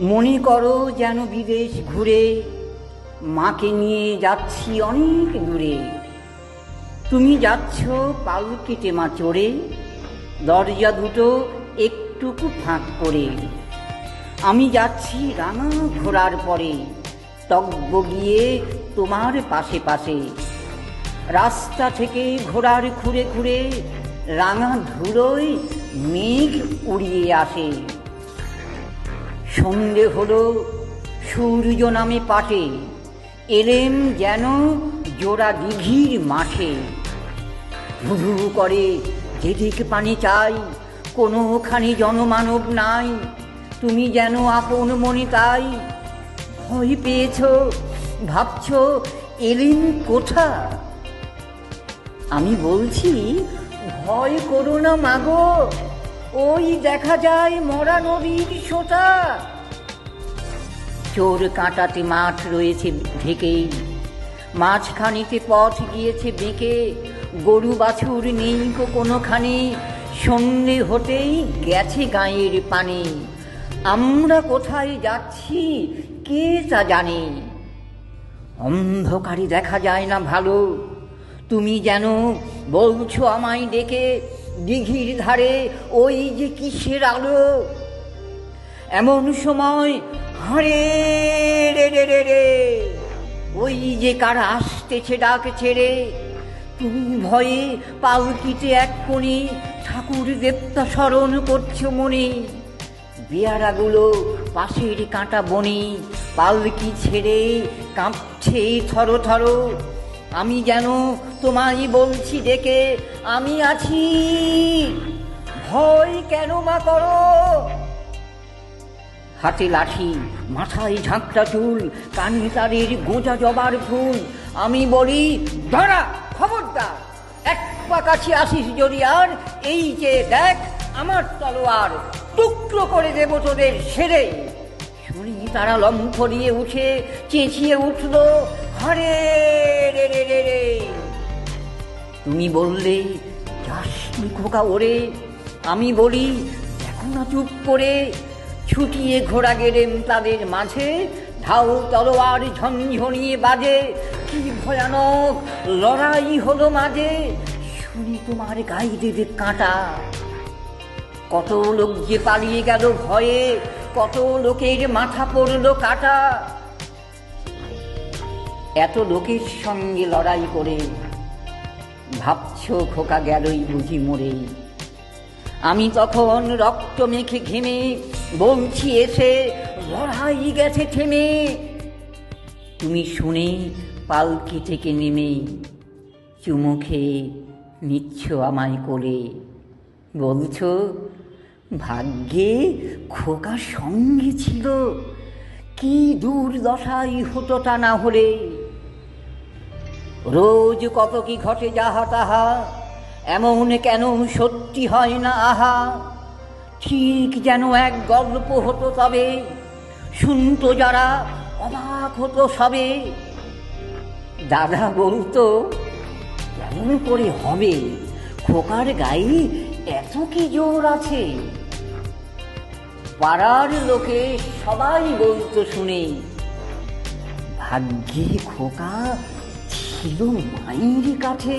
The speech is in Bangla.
মনে করো যেন বিদেশ ঘুরে মাকে নিয়ে যাচ্ছি অনেক দূরে। তুমি যাচ্ছ পালকিতে মা চড়ে, দরজা দুটো একটুকু ফাঁক করে। আমি যাচ্ছি রাঙা ঘোড়ার পরে, তকব গিয়ে তোমার পাশে পাশে। রাস্তা থেকে ঘোড়ার খুঁড়ে খুঁড়ে রাঙা ধুলোয় মেঘ উড়িয়ে আসে। সন্ধে হলো, সূর্য নামে পাটে, এলেম যেন জোড়া দিঘির মাঠে। ধুধু করে যেদিক পানি চাই, কোনোখানি জনমানব নাই। তুমি যেন আপন মনে তাই। ভয় পেয়েছ, ভাবছ এলেম কোথা? আমি বলছি ভয় করো না মাগো, ওই দেখা যায় মরা নদীর সোঁটা। চোর কাঁটাতে মাঠ রয়েছে ঢেকেই, মাঝখানিতে পথ গিয়েছে বেঁকে। গরু বাছুর নেই কোনোখানে, সন্ধে হতেই গেছে গাঁয়ের পানে। আমরা কোথায় যাচ্ছি কে তা জানে। অন্ধকারে দেখা যায় না ভালো, তুমি যেন বলছো আমায় ডেকে। দিঘির ধারে ওই যে কিসের আলো, এমন সময় হারে রে রে রে রে, ওই যে কারা আসতেছে ডাক ছেড়ে। তুমি ভয়ে পালকিতে এক কোণে ঠাকুর দেবতা স্মরণ করছো মনে। বেয়ারাগুলো পাশের কাঁটা বনে, পালকি ছেড়ে কাঁপছে থর থর। আমি যেন তোমায় বলছি ডেকে, আমি আছি, ভয় কেন মা করো। হাতে লাঠি, মাথায় ঝাঁকটা চুল, কানে তারের গোঁজা জবার ফুল। আমি বলি দাঁড়া, খবরদার, এক পা কাছে আসিস যদি আর, এই যে দেখ আমার তলোয়ার, টুকরো করে দেব তোদের সেরে। শুনি তারা লম্ফ দিয়ে উঠে চেঁচিয়ে উঠল, হারে রে রে রে রে। তুমি বললে যাসনি খোকা ওরে। আমি বলি দেখো না চুপ করে। ছুটিয়ে ঘোড়া গেলেন তাদের মাঝে, ঢাল তলোয়ার ঝনঝনিয়ে বাজে। কি ভয়ানক লড়াই হলো মাঝে, শুনি তোমার গায়ে কাঁটা। কত লোক যে পালিয়ে গেল ভয়ে, কত লোকের মাথা পড়ল কাটা। এত লোকের সঙ্গে লড়াই করে ভাবছ খোকা গেলই বুঝি মরে। আমি তখন রক্ত মেখে ঘেমে বলছি এসে, লড়াই গেছে থেমে। তুমি শুনে পালকি থেকে নেমে চুমু খেয়ে নিচ্ছ আমায় কোলে। বলছো ভাগ্যে খোকা সঙ্গে ছিল, কি দুর্দশাই হতো তা না হলে। রোজ কত কি ঘটে যাহা তাহা, এমন কেন সত্যি হয় না আহা। ঠিক যেন এক গল্প হতো তবে, শুনতো যারা অবাক হতো সবে। দাদা বলতো কেমন করে হবে, খোকার গায়ে এত কি জোর আছে। পাড়ার লোকে সবাই বলতো শুনে, ভাগ্যে খোকা ছিল মায়ের কাছে।